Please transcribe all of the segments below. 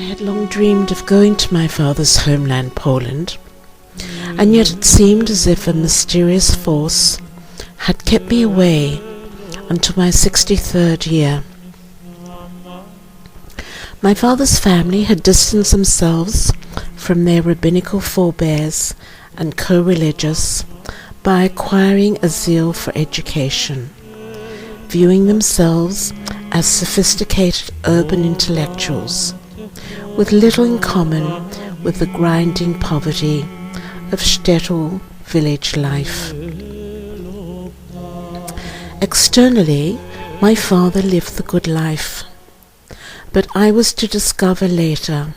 I had long dreamed of going to my father's homeland, Poland, and yet it seemed as if a mysterious force had kept me away until my 63rd year. My father's family had distanced themselves from their rabbinical forebears and co-religious by acquiring a zeal for education, viewing themselves as sophisticated urban intellectuals, with little in common with the grinding poverty of shtetl village life. Externally, my father lived the good life, but I was to discover later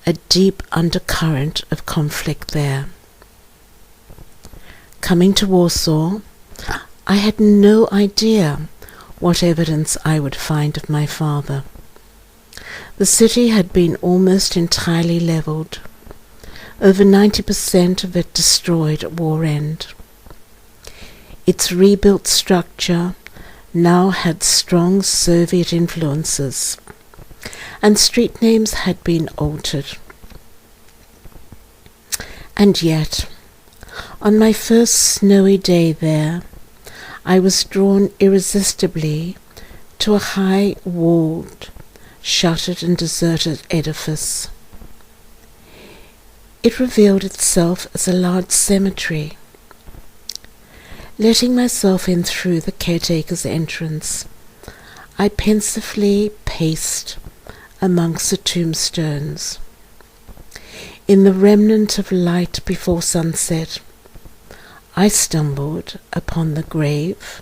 a deep undercurrent of conflict there. Coming to Warsaw, I had no idea what evidence I would find of my father. The city had been almost entirely levelled, over 90% of it destroyed at war end. Its rebuilt structure now had strong Soviet influences, and street names had been altered. And yet, on my first snowy day there, I was drawn irresistibly to a high-walled, shuttered and deserted edifice. It revealed itself as a large cemetery. Letting myself in through the caretaker's entrance, I pensively paced amongst the tombstones. In the remnant of light before sunset, I stumbled upon the grave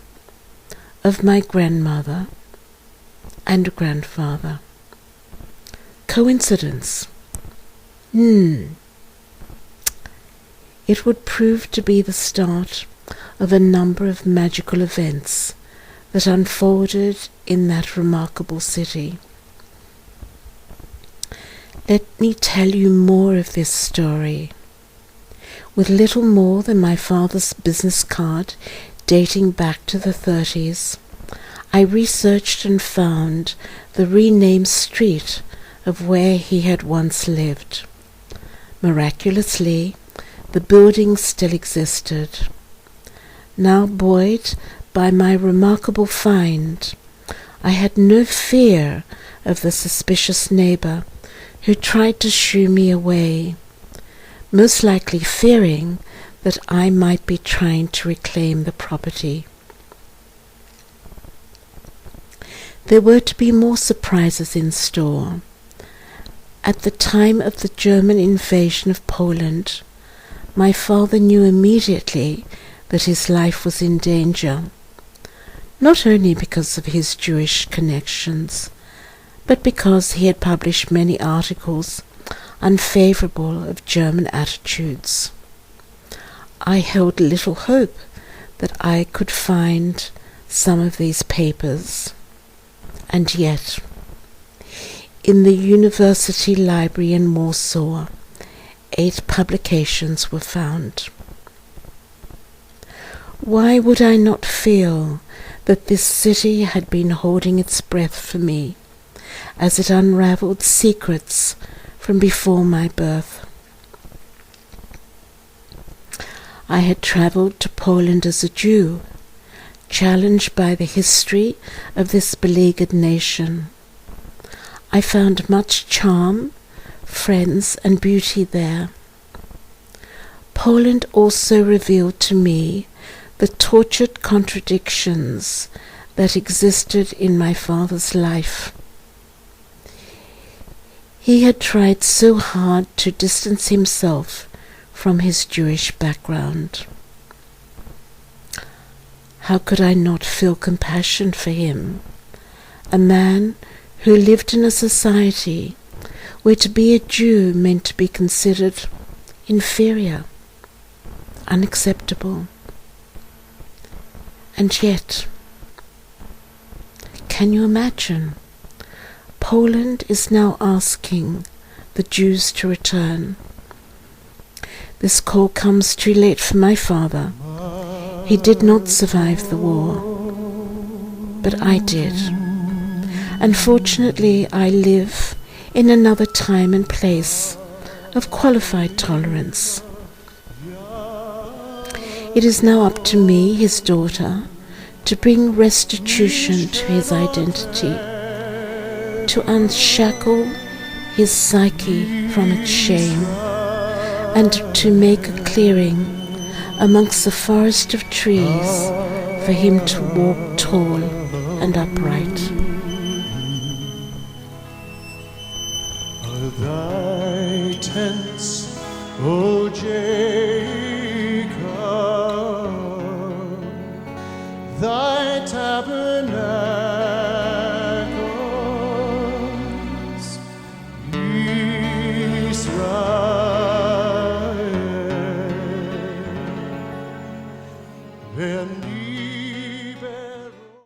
of my grandmother and grandfather. Coincidence? It would prove to be the start of a number of magical events that unfolded in that remarkable city. Let me tell you more of this story. With little more than my father's business card dating back to the 30s, I researched and found the renamed street of where he had once lived. Miraculously, the building still existed. Now buoyed by my remarkable find, I had no fear of the suspicious neighbour who tried to shoo me away, most likely fearing that I might be trying to reclaim the property. There were to be more surprises in store. At the time of the German invasion of Poland, my father knew immediately that his life was in danger, not only because of his Jewish connections, but because he had published many articles unfavourable of German attitudes. I held little hope that I could find some of these papers, and yet, in the university library in Warsaw, 8 publications were found. Why would I not feel that this city had been holding its breath for me as it unravelled secrets from before my birth? I had travelled to Poland as a Jew, challenged by the history of this beleaguered nation. I found much charm, friends, and beauty there. Poland also revealed to me the tortured contradictions that existed in my father's life. He had tried so hard to distance himself from his Jewish background. How could I not feel compassion for him, a man who lived in a society where to be a Jew meant to be considered inferior, unacceptable? And yet, can you imagine? Poland is now asking the Jews to return. This call comes too late for my father. He did not survive the war, but I did. And fortunately I live in another time and place of qualified tolerance. It is now up to me, his daughter, to bring restitution to his identity, to unshackle his psyche from its shame, and to make a clearing amongst the forest of trees for him to walk tall and upright. Thy tents, O Jacob, thy tabernacles, Israel, beneath